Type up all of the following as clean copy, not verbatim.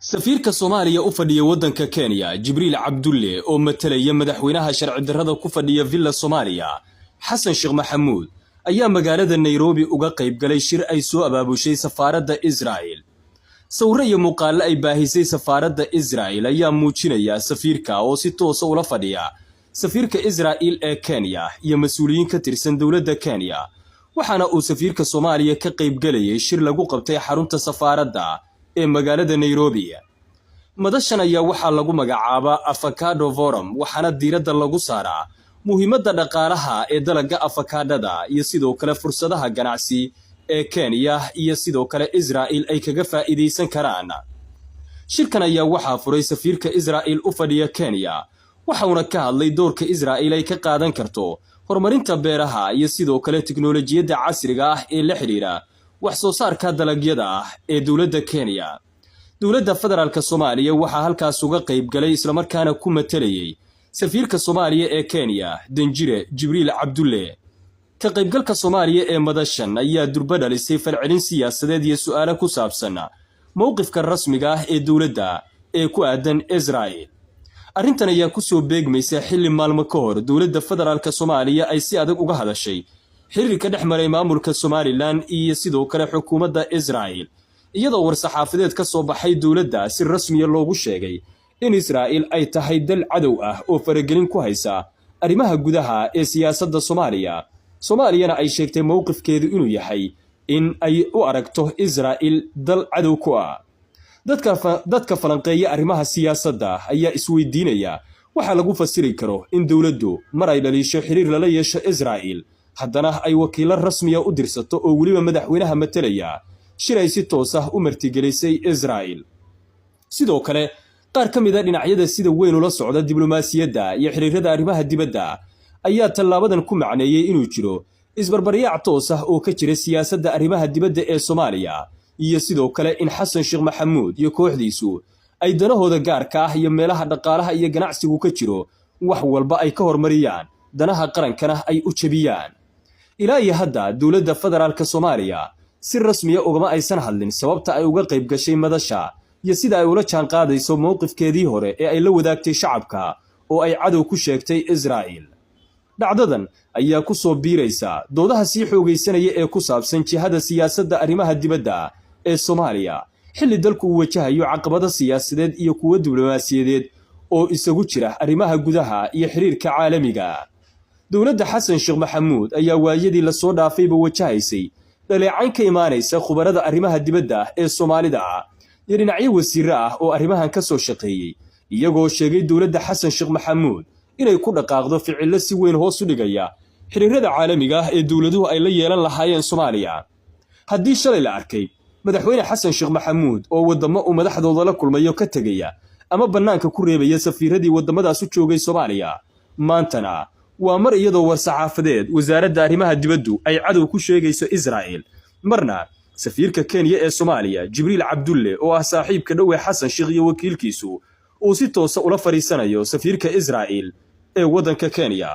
safiirka Soomaaliya u fadhiya wadanka Kenya Jibriil Cabdulle oo matalaya madaxweynaha sharci darrada ku fadhiya Villa Soomaaliya Xasan Sheekh Maxamuud ayaa magaalada Nairobi uga qayb galay shir ay soo abaabushay safaaradda Israel. sawirro iyo muuqaal ay baahisay safaaradda Israel ayaa muujinaya safiirka oo si toos ah ula fadhiya safiirka Israel ee Kenya iyo mas'uuliyiin ka tirsan dawladda Kenya. waxaana uu safiirka Soomaaliya ka qayb galayay shir lagu qabtay xarunta safaaradda ee magaalada Nairobi. madashan ayaa waxaa lagu magacaabaa Avocado Forum waxaana diiradda lagu saaraa muhiimadda dhaqaalaha ee dalagga avocadada iyo sidoo kale fursadaha ganacsi ee Kenya iyo sidoo kale Israel ay kaga faa'iideysan karaan. shirkan ayaa waxaa furay safiirka Israel u fadhiya Kenya waxaana ka hadlay doorka Israel ay ka qaadan karto horumarinta beeraha iyo sidoo kale tiknoolajiyadda casriga ah ee la xiriira wax soo saarka dalagyada ah ee dawladda Kenya. dawladda federaalka Soomaaliya waxaa halkaas uga qayb galay isla markaana ku matalayay safiirka Soomaaliya ee Kenya Danjire Jibriil Cabdulle. ka qaybgalka Soomaaliya ee madashan ayaa durba dhalisay falcelin siyaasadeed iyo su'aalo ku saabsan mowqifka rasmiga ah ee dawladda ee ku aadan Israel. arrintan ayaa ku soo beegmaysa xilli maalmo ka hor dawladda federaalka Soomaaliya ay si adag uga hadashay xiriirka dhexmaray maamulka Somaliland iyo sidoo kale xukuumadda Israel. iyadoo war-saxaafadeed ka soo baxay dawladda si rasmi ah loogu sheegay in Israel ay tahay dal cadow ah oo faragelin ku haysa arrimaha gudaha ee siyaasadda Soomaaliya. Soomaaliyana ay sheegtay mowqifkeedu inuu yahay in ay u aragto Israel dal cadow ku ah. dadka falanqeeya arrimaha siyaasadda ayaa isweydiinaya waxa lagu fasiri karo in dawladdu mar ay dhaliisho xiriir lala yeesho Israel haddana ay wakiilo rasmi ah u dirsato oo waliba madaxweynaha matalaya shir ay si toos ah u martigelisay Israel. sidoo kale qaar ka mid ah dhinacyada sida weyn ula socda diblomaasiyadda iyo xiriirada arrimaha dibadda ayaa tallaabadan ku macneeyay inuu jiro isbarbaryac toos ah oo ka jira siyaasadda arrimaha dibadda ee Soomaaliya iyo sidoo kale in Xasan Sheekh Maxamuud iyo kooxdiisu ay danahooda gaarka ah iyo meelaha dhaqaalaha iyo ganacsigu ka jiro wax walba ay ka hormariyaan danaha qarankana ay u jabiyaan. ilaa iyo hadda dawladda federaalka Soomaaliya si rasmi ah ugama aysan hadlin sababta ay uga qayb gashay madasha iyo sida ay ula jaan qaadayso mowqifkeedii hore ee ay la wadaagtay shacabka oo ay cadow ku sheegtay Israel. dhacdadan ayaa ku soo biiraysa doodaha sii xoogaysanaya ee ku saabsan jihada siyaasadda arrimaha dibadda ee Soomaaliya xilli dalku uu wajahayo caqabado siyaasadeed iyo kuwo diblomaasiyadeed oo isagu jira arrimaha gudaha iyo xiriirka caalamiga. dawladda Xasan Sheekh Maxamuud ayaa waayadii la soo dhaafayba wajahaysay dhaleecayn ka imaanaysa khubarada arrimaha dibadda ee Soomaalida iyo dhinacyo wasiir ah oo arrimahan ka soo shaqeeyay iyagoo sheegay dawladda Xasan Sheekh Maxamuud inay ku dhaqaaqdo ficilo si weyn hoos u dhigaya xiriirada caalamiga ah ee dawladuhu ay la yeelan lahaayeen Soomaaliya. haddii shalay la arkay madaxweyne Xasan Sheekh Maxamuud oo wadamo uu madaxdooda la kulmayo ka tagaya ama banaanka ku reebaya safiiradii wadamadaas u joogay Soomaaliya, maantana waa mar iyadoo war-saxaafadeed wasaaradda arrimaha dibaddu ay cadow ku sheegayso Israel. marna safiirka Kenya ee Soomaaliya Jibriil Cabdulle oo ah saaxiibka dhow ee Xasan Sheekh iyo wakiilkiisu uu si toos ah ula fariisanayo safiirka Israel ee wadanka Kenya,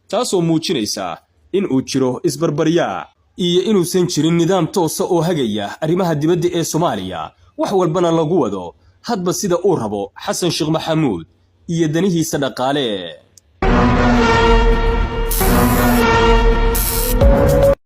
taasoo muujinaysa in uu jiro isbarbaryac iyo inuusan jirin nidaam toos ah oo hagaya arrimaha dibadda ee Soomaaliya wax walbana lagu wado hadba sida uu rabo Xasan Sheekh Maxamuud iyo danihiisa dhaqaale.